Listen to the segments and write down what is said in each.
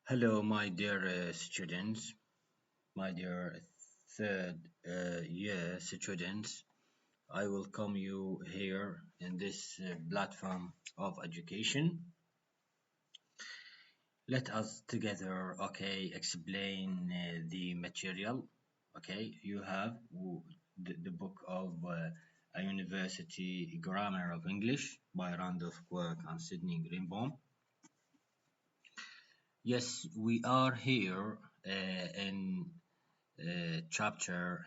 Hello, my dear students, my dear third year students. I welcome you here in this platform of education. Let us together, explain the material. You have the book of A University Grammar of English by Randolph Quirk and Sidney Greenbaum. Yes, we are here in chapter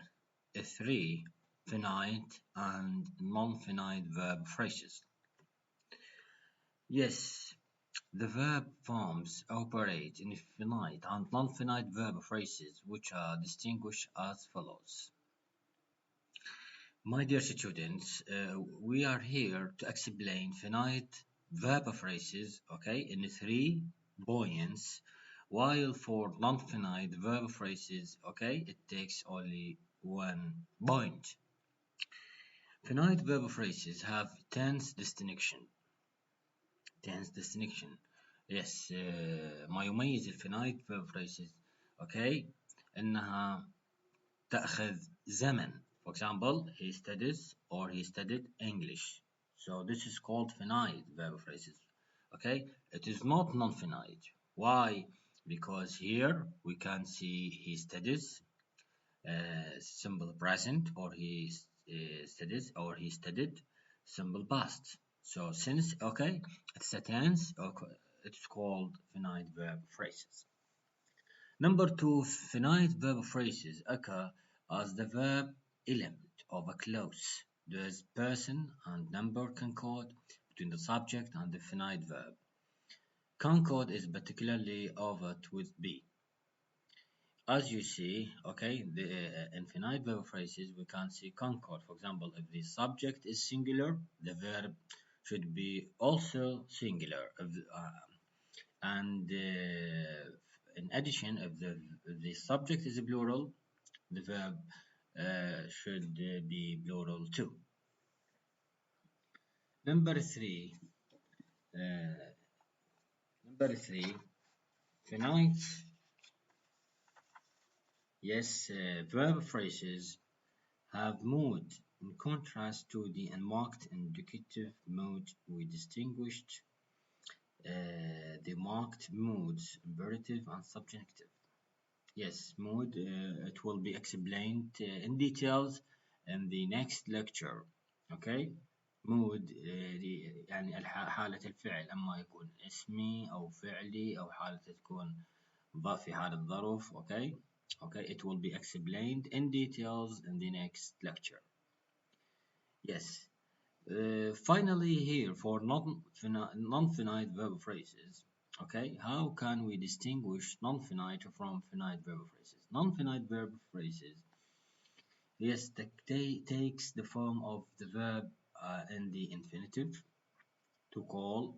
3, finite and non-finite verb phrases. Yes, the verb forms operate in finite and non-finite verb phrases, which are distinguished as follows. My dear students, we are here to explain finite verb phrases, in 3 points, while for non-finite verb phrases, it takes only 1 point. Finite verb phrases have tense distinction. tense distinction. Yes ما يميز الفينايت verb phrases إنها تأخذ زمن. For example, he studies or he studied English. So this is called finite verb phrases. It is not non-finite. Why? Because here we can see he studies, simple present, or he studies or he studied, simple past. So since it's a tense, it's called finite verb phrases. Number two, finite verb phrases occur as the verb element of a clause. There's person and number concord between the subject and the finite verb. Concord is particularly overt with be. As you see, the infinite verb phrases, we can see concord. For example, if the subject is singular, the verb should be also singular. And in addition, if the subject is plural, the verb should be plural too. Number three, uh, number three, finite, yes, verb phrases have mood. In contrast to the unmarked indicative mood, we distinguished the marked moods, imperative and subjunctive. Yes, mood, it will be explained in details in the next lecture. Okay? mood يعني حالة الفعل أما يكون اسمي أو فعلي أو حالة تكون في حالة ظرف. It will be explained in details in the next lecture. Yes. Finally, here for non-finite verb phrases, how can we distinguish non-finite from finite verb phrases? Non-finite verb phrases, yes, they takes the form of the verb in the infinitive to call,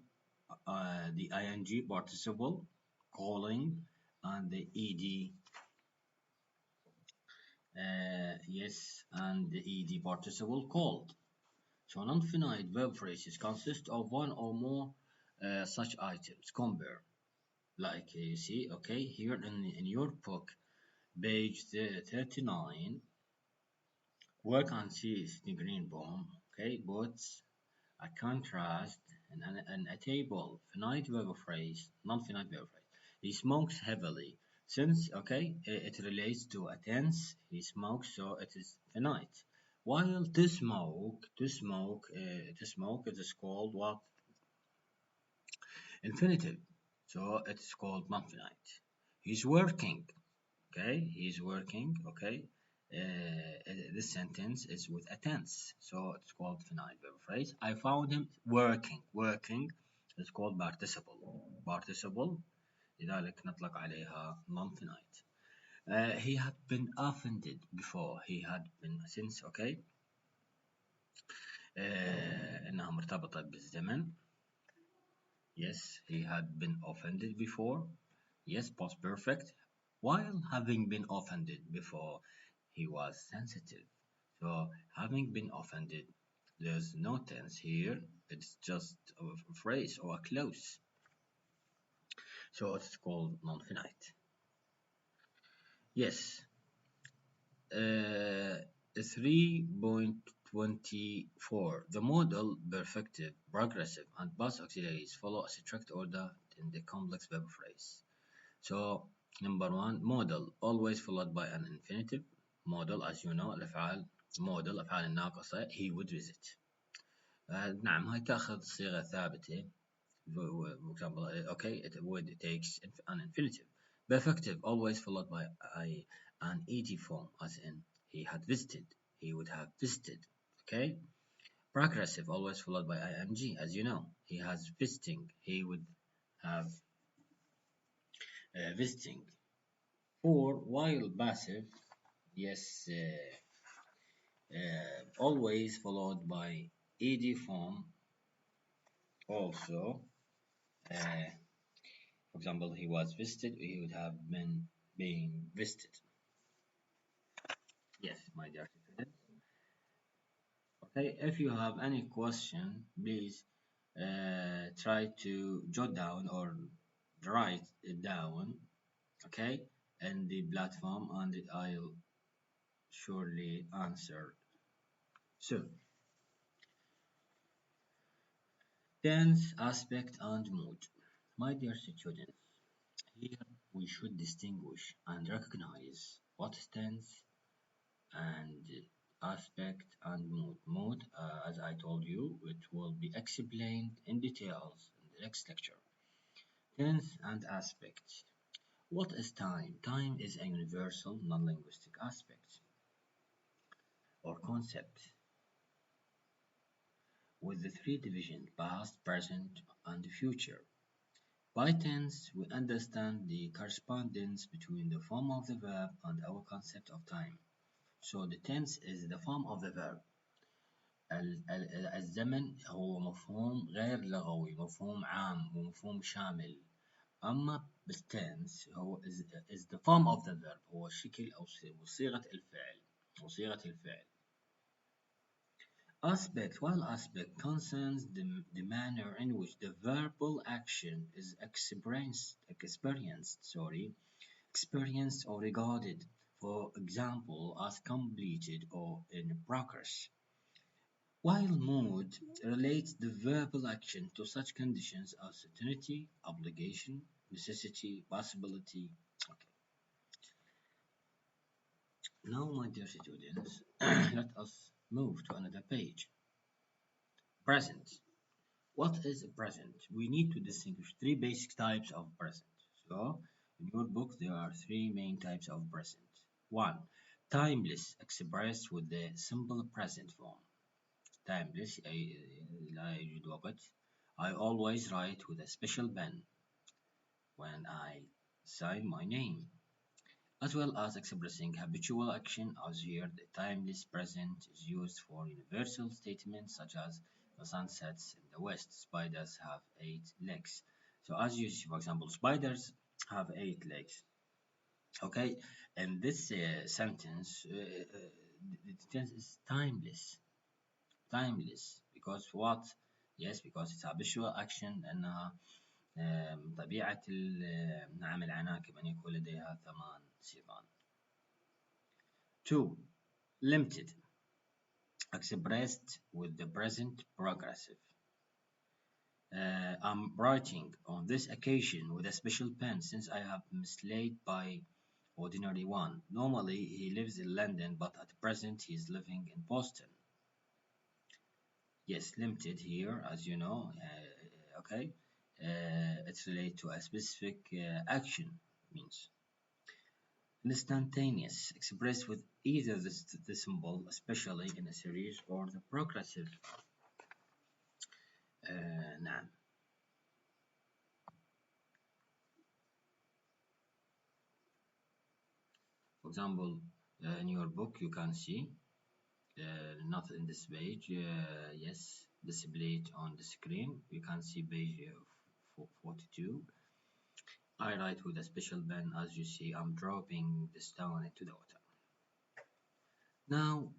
the ing participle, calling, and the ed, yes, and the ed participle called. So non-finite verb phrases consist of one or more such items. Compare, like you see, here in your book, page 39, work on sees the green bomb. Puts a contrast and a table. Finite verb phrase, non-finite verb phrase. He smokes heavily. Since it relates to a tense, he smokes, so it is finite. While to smoke, it is called what? Infinitive. So it's called non-finite. He's working. He's working. This sentence is with a tense, so it's called finite verb phrase. I found him working. Working is called participle. Participle لذلك نطلق عليها non-finite. He had been offended before. He had been since. إنها مرتبطة بالزمن. Yes, he had been offended before. Yes, past perfect. While having been offended before, he was sensitive. So, having been offended, there's no tense here. It's just a phrase or a clause. So it's called non-finite. Yes. 3.24. The modal, perfective, progressive, and past auxiliaries follow a strict order in the complex verb phrase. So, number one, modal, always followed by an infinitive. modal, as you know, الأفعال modal الأفعال الناقصة he would visit. نعم هاي تأخذ صيغة ثابتة. For example, okay, it would takes an infinitive. Perfective, always followed by an ed form, as in he had visited, he would have visited. Okay. Progressive, always followed by ing, as you know, he has visiting, he would have visiting. Or while passive, yes, always followed by ed form. Also, for example, he was visited, he would have been being visited. Yes, my dear students. Okay, if you have any question, please try to jot down or write it down, okay, in the platform, and I'll surely answer soon. Tense, aspect, and mood. My dear students, here we should distinguish and recognize what is tense and aspect and mood. Mood, as I told you, it will be explained in details in the next lecture. Tense and aspect. What is time? Time is a universal non-linguistic aspect or concept with the three divisions past, present, and future. By tense, we understand the correspondence between the form of the verb and our concept of time. So the tense is the form of the verb. الزمن هو مفهوم غير لغوي، مفهوم عام ومفهوم شامل. أما بالtense هو is the form of the verb، هو شكل أو صيغة الفعل الفعل. Aspect, while aspect concerns the manner in which the verbal action is experienced or regarded, for example, as completed or in progress. While mood relates the verbal action to such conditions as certainty, obligation, necessity, possibility. Okay. Now, my dear students, let us move to another page. Present. What is a present? We need to distinguish three basic types of present. So, in your book, there are three main types of present. One, timeless, expressed with the simple present form. Timeless, لا يوجد وقت. I always write with a special pen when I sign my name, as well as expressing habitual action, as here the timeless present is used for universal statements such as the sun sets in the west, spiders have 8 legs. So as you see, for example, spiders have 8 legs. Okay, and this sentence, the tense is timeless because what? Yes, because it's habitual action لأنها طبيعة نعم العناكب أن يكون لديها 8 سيقان. 2. Limited, expressed with the present progressive. I'm writing on this occasion with a special pen since I have mislaid by ordinary one. Normally he lives in London, but at present he is living in Boston. Yes, limited here, as you know, okay, it's related to a specific action, means. Instantaneous, expressed with either the symbol, especially in a series, or the progressive noun. For example, in your book you can see, not in this page, yes, displayed on the screen, you can see page 42. I write with a special pen, as you see, I'm dropping the stone into the water. Now,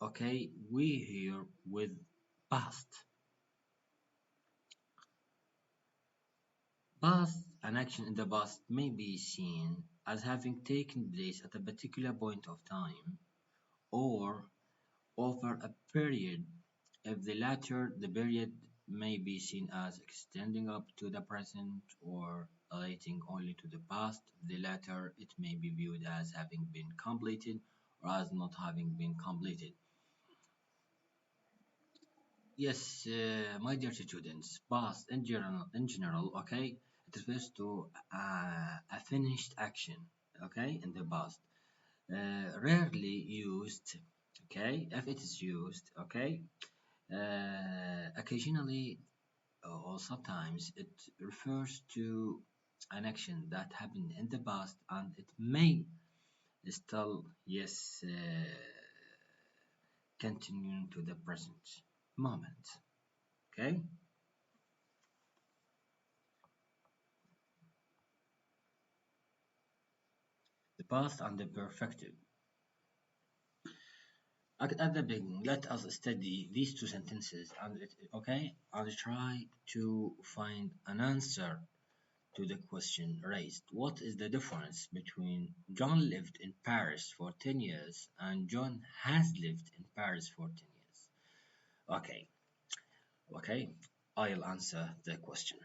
okay, we here with past. Past, an action in the past may be seen as having taken place at a particular point of time or over a period. If the latter, the period may be seen as extending up to the present or relating only to the past. If the latter, it may be viewed as having been completed or as not having been completed. Yes, my dear students, past in general, okay, it refers to a finished action, okay, in the past. Rarely used, okay, if it is used, okay, occasionally or sometimes it refers to an action that happened in the past and it may still, yes, continue to the present moment, okay. The past and the perfective. At the beginning, let us study these two sentences and okay, I'll try to find an answer to the question raised. What is the difference between John lived in Paris for 10 years and John has lived in Paris for 10 years? Okay, okay, I'll answer the question.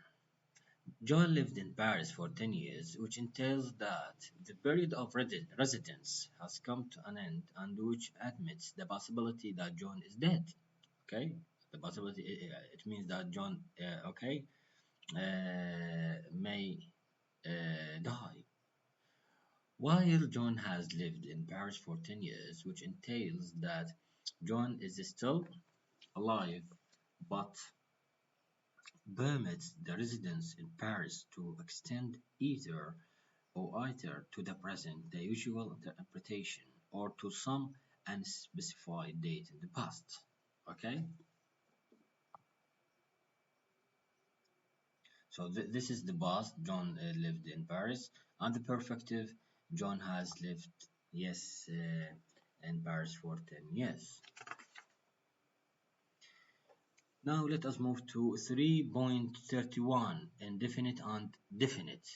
John lived in Paris for 10 years, which entails that the period of residence has come to an end and which admits the possibility that John is dead. Okay? The possibility, it means that John, okay, may die. While John has lived in Paris for 10 years, which entails that John is still alive but permits the residence in Paris to extend either to the present, the usual interpretation, or to some unspecified date in the past. Okay? So this is the past. John lived in Paris, and the perfective. John has lived, yes, in Paris for 10 years. Now let us move to 3.31, indefinite and definite.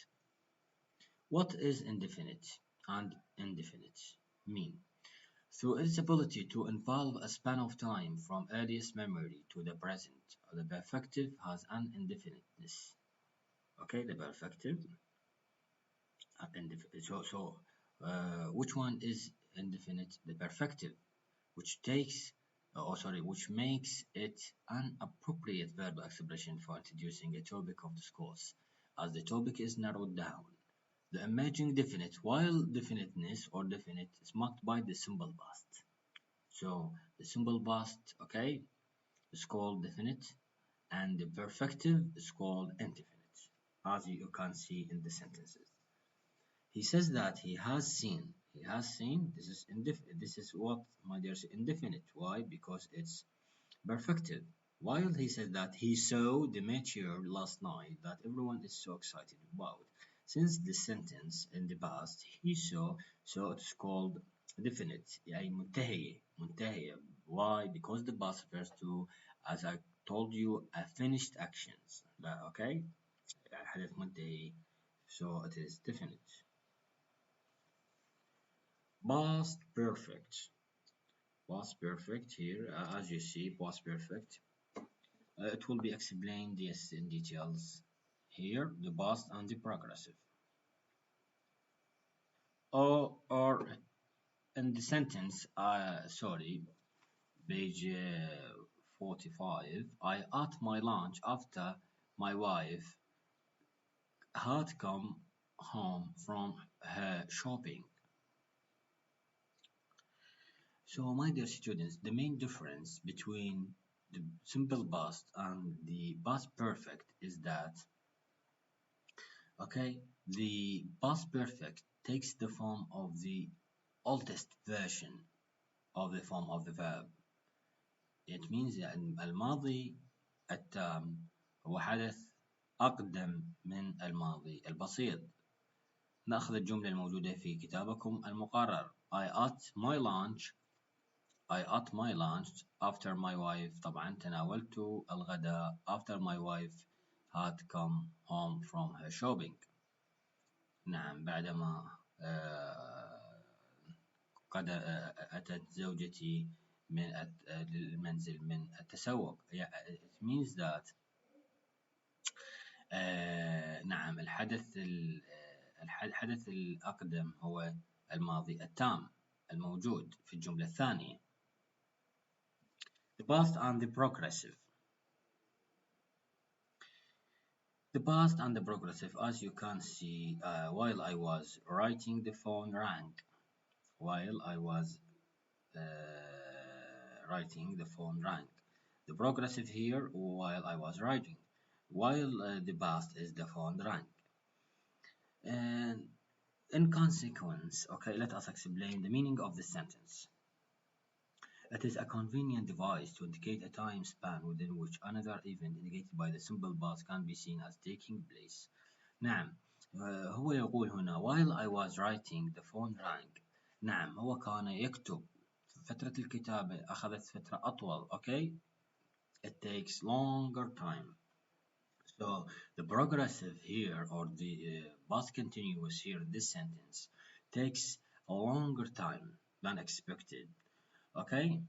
What is indefinite and indefinite mean? Through its ability to involve a span of time from earliest memory to the present, the perfective has an indefiniteness. Okay, the perfective indefinite. Which one is indefinite? The perfective, which takes, which makes it an appropriate verb expression for introducing a topic of discourse, as the topic is narrowed down. The emerging definite, while definiteness or definite is marked by the simple past. So the simple past, okay, is called definite, and the perfective is called indefinite, as you can see in the sentences. He says that he has seen. He has seen. This is This is what, my dear, is indefinite. Why? Because it's perfective. While he says that he saw the meteor last night that everyone is so excited about. Since the sentence in the past he saw, so it's called definite. يعني منتهية. Why? Because the past refers to, as I told you, a finished actions. Okay? حدث منتهي. So it is definite. Past perfect. Past perfect here, as you see, past perfect. It will be explained, yes, in details here, the past and the progressive. Or in the sentence, sorry, page 45, I ate my lunch after my wife had come home from her shopping. So, my dear students, the main difference between the simple past and the past perfect is that, okay, the past perfect takes the form of the oldest version of the form of the verb. It means أن الماضي التام هو حدث أقدم من الماضي البسيط. نأخذ الجملة الموجودة في كتابكم المقرر. I ate my lunch after my wife. طبعا تناولت الغداء after my wife had come home from her shopping. نعم بعدما قد أتت زوجتي للمنزل من التسوق. It means that نعم الحدث الأقدم هو الماضي التام الموجود في الجملة الثانية. The past and the progressive. The past and the progressive, as you can see, while I was writing, the phone rang. While I was writing, the phone rang. The progressive here, while I was writing. While the past is the phone rang. And in consequence, okay, let us explain the meaning of the sentence. It is a convenient device to indicate a time span within which another event indicated by the simple past can be seen as taking place. نعم هو يقول هنا while I was writing the phone rang. نعم هو كان يكتب. فترة الكتابة أخذت فترة أطول. Okay, it takes longer time. So the progressive here or the past continuous here in this sentence takes a longer time than expected. Okay,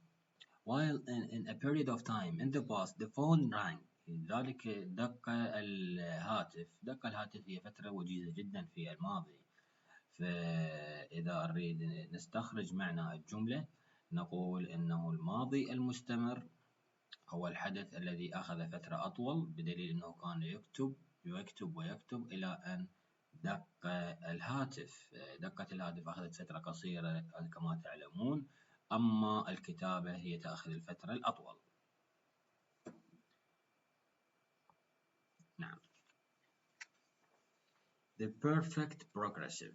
while in a period of time in the past the phone rang. ذلك دق الهاتف هي فترة وجيزة جدا في الماضي. فإذا أريد نستخرج معنى الجملة نقول إنه الماضي المستمر هو الحدث الذي أخذ فترة أطول بدليل أنه كان ويكتب إلى أن دق الهاتف. دقة الهاتف أخذت فترة قصيرة كما تعلمون، أما الكتابة هي تأخذ الفترة الأطول. نعم. The perfect progressive.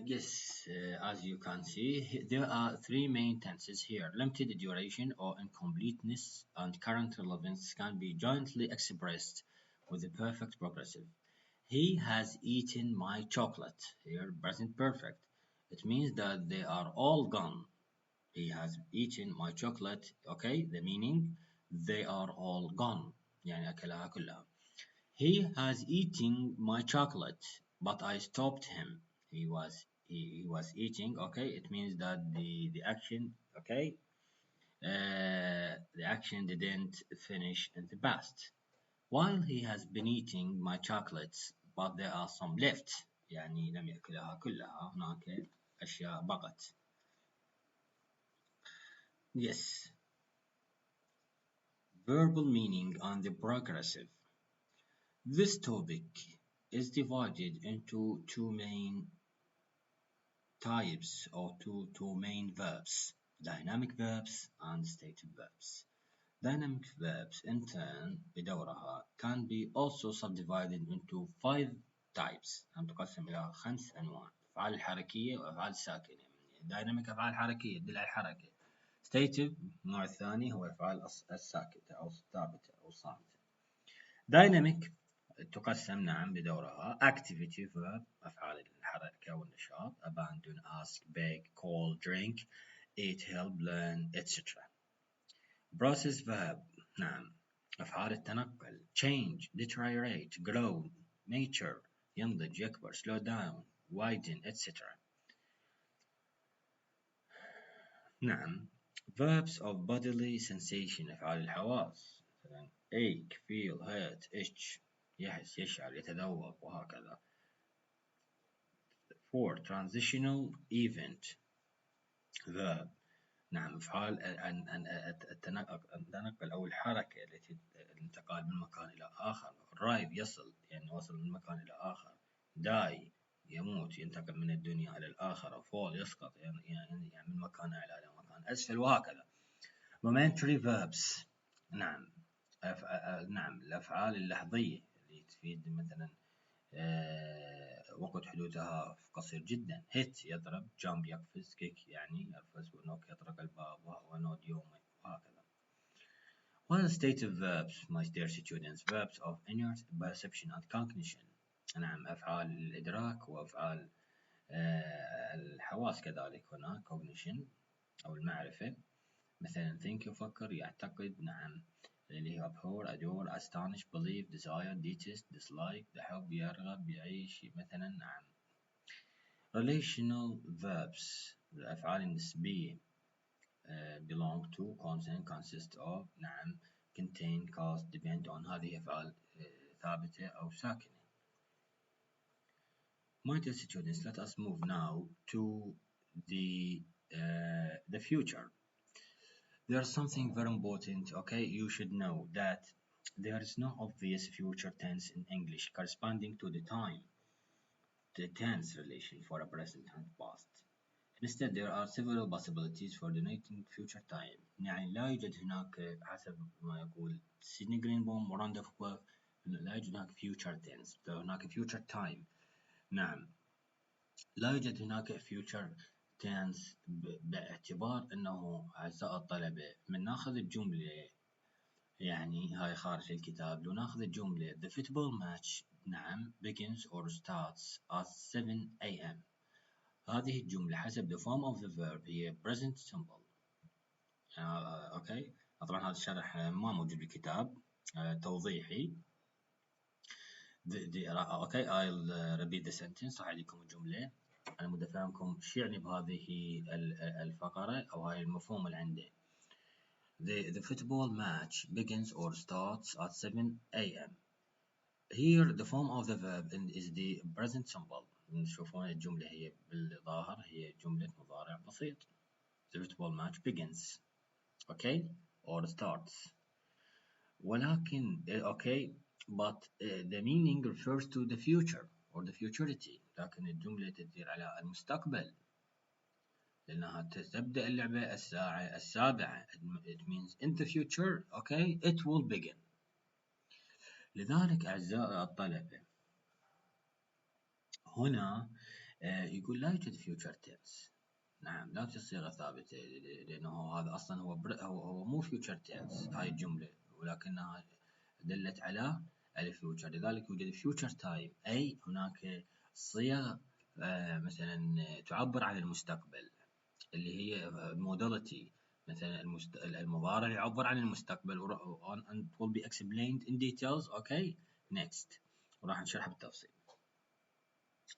Yes, as you can see, there are three main tenses here. Limited duration or incompleteness and current relevance can be jointly expressed with the perfect progressive. He has eaten my chocolate. Here, present perfect. It means that they are all gone. He has eaten my chocolate. Okay, the meaning, they are all gone. يعني أكلها كلها. He has eaten my chocolate, but I stopped him. He was eating. Okay, it means that the action. Okay, the action didn't finish in the past. While he has been eating my chocolates, but there are some left. يعني لم يأكلها كلها. هناك أشياء بقت. Yes. Verbal meaning and the progressive. This topic is divided into two main types or two main verbs, dynamic verbs and static verbs. Dynamic verbs in turn بدورها can be also subdivided into 5 types. تقسم إلى 5 أنواع. الأفعال الحركية وأفعال الساكنة. dynamic أفعال حركية تدل على الحركة. stative النوع الثاني هو الأفعال الساكتة أو الثابتة أو الصامتة. dynamic تقسم نعم بدورها activity verb أفعال الحركة والنشاط abandon, ask, beg, call, drink, eat, help, learn, etc. process verb نعم أفعال التنقل change, deteriorate, grow, mature ينضج يكبر slow down, widen, etc. نعم verbs of bodily sensation أفعال الحواس مثلا ache, feel, hurt, itch يحس يشعر يتذوق وهكذا. For transitional event verb نعم أفعال التنقل أو الحركة التي الانتقال من مكان إلى آخر. arrive يصل يعني وصل من مكان إلى آخر. die يموت ينتقل من الدنيا إلى الآخرة. fall يسقط يعني من مكان أعلى إلى مكان أسفل وهكذا. momentary verbs نعم نعم الأفعال اللحظية اللي تفيد مثلا وقت حدوثها قصير جدا. hit يضرب jump يقفز kick يعني يقفز ونوك يطرق الباب ونود يومي وهكذا. What are stative verbs my dear students? Verbs of inner perception and cognition. نعم أفعال الإدراك وأفعال الحواس كذلك هنا cognition أو المعرفة. مثلا think يفكر يعتقد. نعم اللي هي abhor, adore, astonish, believe, desire, detest, dislike. يحب, يرغب, يعيش مثلا. نعم. relational verbs الأفعال النسبية belong to, contain, consist of. نعم. contain, cause, depend on. هذه أفعال ثابتة أو ساكنة. My dear students, let us move now to the future. There's something very important, okay? You should know that there is no obvious future tense in English corresponding to the time, the tense relation for a present and past. Instead, there are several possibilities for denoting future time. يعني لا يوجد هناك حسب ما يقول سيدني جرينبوم وراندولف كويف لا يوجد هناك future tense، هناك future time. نعم. لا يوجد هناك future tense باعتبار أنه أعزائي الطلبة من ناخذ الجملة يعني هاي خارج الكتاب. لو ناخذ الجملة the football match نعم begins or starts at 7 a.m. هذه الجملة حسب the form of the verb هي present simple. أوكي. طبعا هذا الشرح ما موجود بالكتاب توضيحي. أوكي I'll repeat the sentence. راح أعيدكم الجملة أنا مود أفهمكم شو يعني بهذه الفقرة أو هاي المفهوم اللي عندي. The football match begins or starts at 7 a.m. Here the form of the verb is the present simple. تشوفون الجملة هي بالظاهر هي جملة مضارع بسيط. The football match begins, okay, or starts. ولكن okay, but the meaning refers to the future or the futurity. لكن الجملة تدير على المستقبل لأنها تبدأ اللعبة الساعة 7. It means in the future, okay, it will begin. لذلك أعزائي الطلبة هنا يقول لا يوجد future tense. نعم لا توجد صيغة ثابتة لأنه هذا أصلا هو مو future tense هاي الجملة ولكنها دلت على الفيوتشر. لذلك يوجد future time أي هناك صيغ مثلا تعبر عن المستقبل اللي هي modality. مثلا المضارع يعبر عن المستقبل and will be explained in details. Okay, next وراح نشرحها بالتفصيل.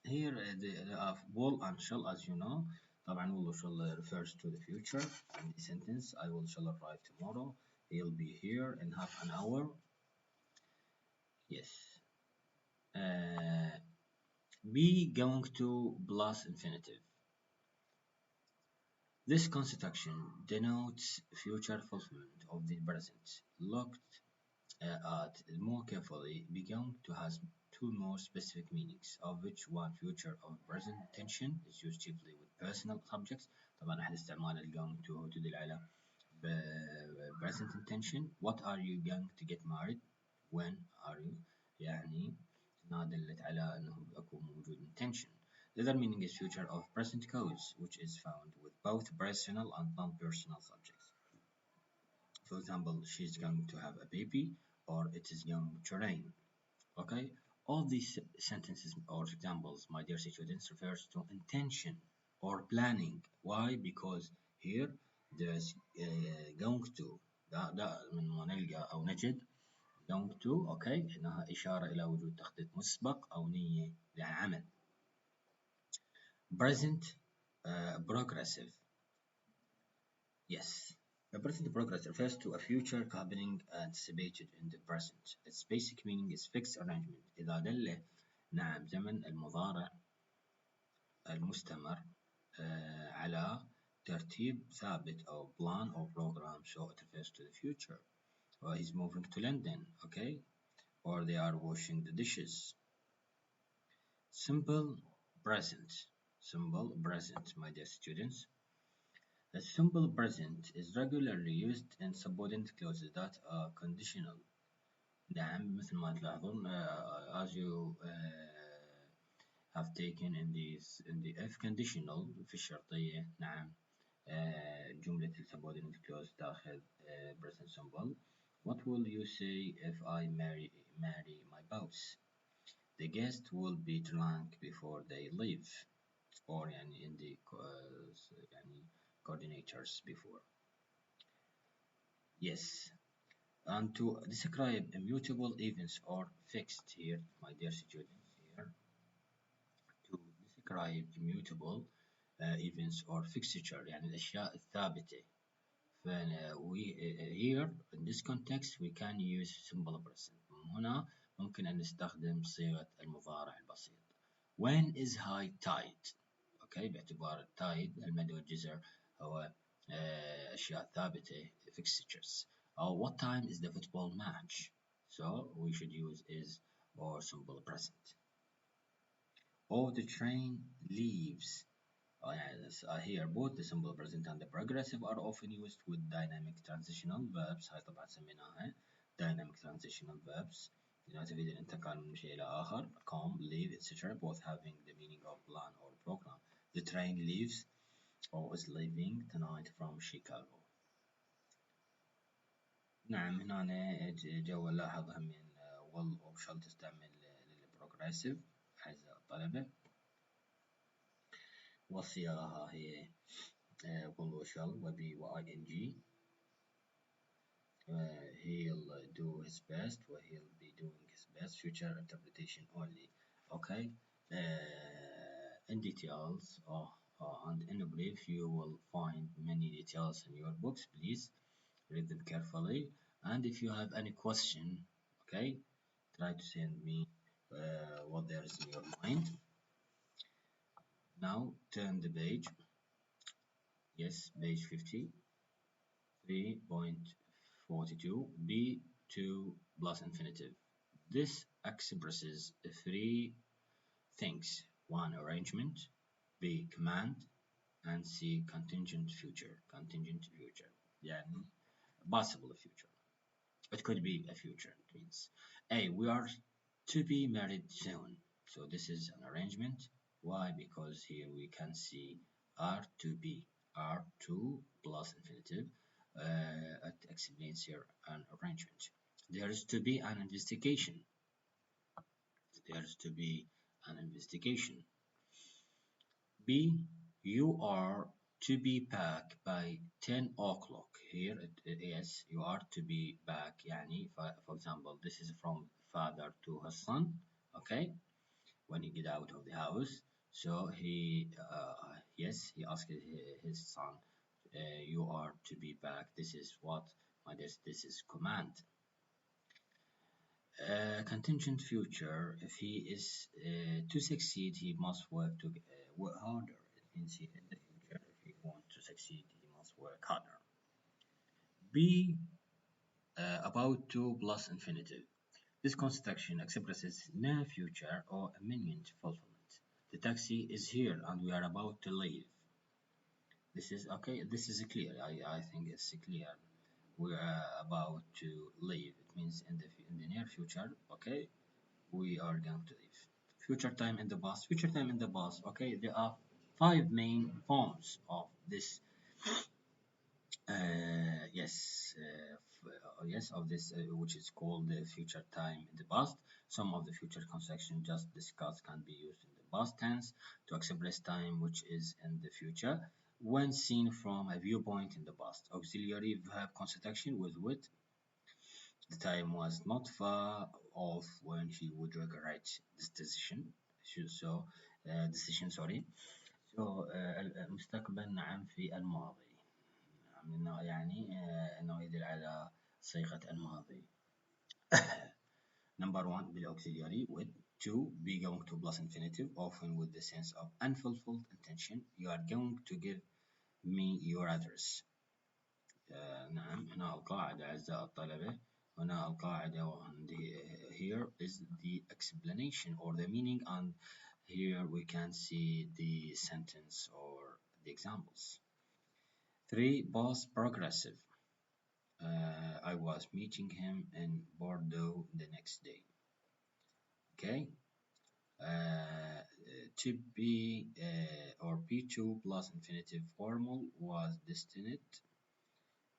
Here the will and shall, as you know. طبعا will shall refers to the future and the sentence I will shall arrive tomorrow. He'll be here in half an hour. Yes. Be going to plus infinitive. This construction denotes future fulfillment of the present. Looked at more carefully, be going to has two more specific meanings, of which one future of present tension is used chiefly with personal subjects. طبعا أحد استعمال going to تدل على present intention. What are you going to get married? When are you؟ يعني إنها دلت على أنه أكو موجود intention. The other meaning is future of present cause, which is found with both personal and non-personal subjects. For example, she's going to have a baby or it is going to rain. Okay, all these sentences or examples, my dear students, refers to intention or planning. Why? Because here there's going to ده من ما نلقى أو نجد going to okay إنها إشارة إلى وجود تخطيط مسبق أو نية للعمل. Present progressive. Yes. The present progress refers to a future happening anticipated in the present. Its basic meaning is fixed arrangement. إذا دل نعم زمن المضارع المستمر على ترتيب ثابت أو plan or program, so it refers to the future. He's moving to London, okay? Or they are washing the dishes. Simple present. Simple present, my dear students. The simple present is regularly used in subordinate clauses that are conditional. نعم مثل ما تلاحظون as you have taken in the if conditional في الشرطية. نعم جملة subordinate clause داخل present simple. What will you say if I marry my boss? The guest will be drunk before they leave. Or يعني in the يعني coordinators before. Yes. And to describe immutable events or fixed here, my dear students, here to describe immutable events or fixture يعني الأشياء الثابتة. we here in this context we can use simple present. هنا ممكن أن نستخدم صيغة المضارع البسيط. When is high tide؟ أوكي باعتبار التايد المد والجزر هو أشياء ثابتة fixtures. Or what time is the football match? So we should use is or simple present. Or the train leaves. Yes, here both the simple present and the progressive are often used with dynamic transitional verbs. هاي طبعا سميناها dynamic transitional verbs. تفيد الانتقال من شيء إلى آخر. Come, leave, etc. Both having the meaning of plan or program. The train leaves or is leaving tonight from Chicago. نعم هنا جو نلاحظ هم من will أو shall تستعمل للبروجريسيف أعزائي الطلبة. والصيغة هي will و shall و be و ing. He'll do his best or he'll be doing his best. Future interpretation only. Okay. In details and in a brief you will find many details in your books. Please read them carefully, and if you have any question, okay, try to send me what there is in your mind. Now turn the page. Yes, page 50. 3.42 B2 plus infinitive. This expresses three things. One, arrangement. B, command. And C, contingent future. Contingent future. يعني possible future. It could be a future. It means A, we are to be married soon. So this is an arrangement. Why? Because here we can see are to be. R2 plus infinitive. It explains here an arrangement. There is to be an investigation. There is to be an investigation. B, you are to be back by 10 o'clock. Here it is, you are to be back. يعني, for example, this is from father to his son. Okay, when he get out of the house. So he, yes, he asked his son, you are to be back. This is what, this is command. Contingent future, if he is to succeed, he must work harder. It means he, in the future, if he wants to succeed, he must work harder. B, about to plus infinitive. This construction expresses near future or imminent fulfillment. The taxi is here and we are about to leave. This is okay. This is clear. I think it's clear. We are about to leave. It means in the near future. Okay, we are going to leave. Future time in the past. Future time in the past. Okay, there are five main forms of this. Yes, of this, which is called the future time in the past. Some of the future construction just discussed can be used in the past tense to express time which is in the future when seen from a viewpoint in the past. Auxiliary verb construction with with. The time was not far off when he would regret this decision. So, decision sorry. So المستقبل نعم في الماضي. يعني إنه يدل على صيغة الماضي. Number one بالauxiliary with. Two, be going to plus infinitive, often with the sense of unfulfilled intention. You are going to give me your address. نعم هنا القاعدة أعزائي الطلبة. هنا القاعدة and here is the explanation or the meaning, and here we can see the sentence or the examples. 3, past progressive. I was meeting him in Bordeaux the next day. Okay. To be or P2 plus infinitive formal was destined,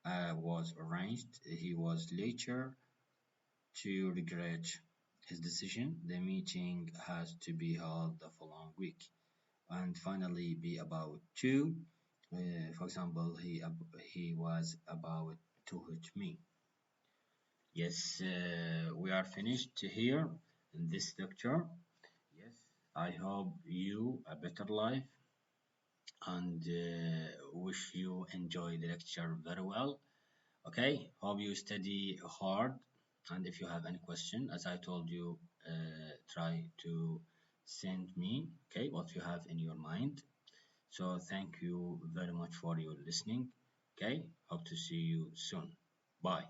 was arranged. He was later to regret his decision. The meeting has to be held the following week. And finally, be about to. For example, he was about to hit me. Yes, we are finished here in this lecture. Yes, I hope you a better life and wish you enjoy the lecture very well. Okay, hope you study hard. And if you have any question, as I told you, try to send me, okay, what you have in your mind. So thank you very much for your listening. Okay, hope to see you soon. Bye.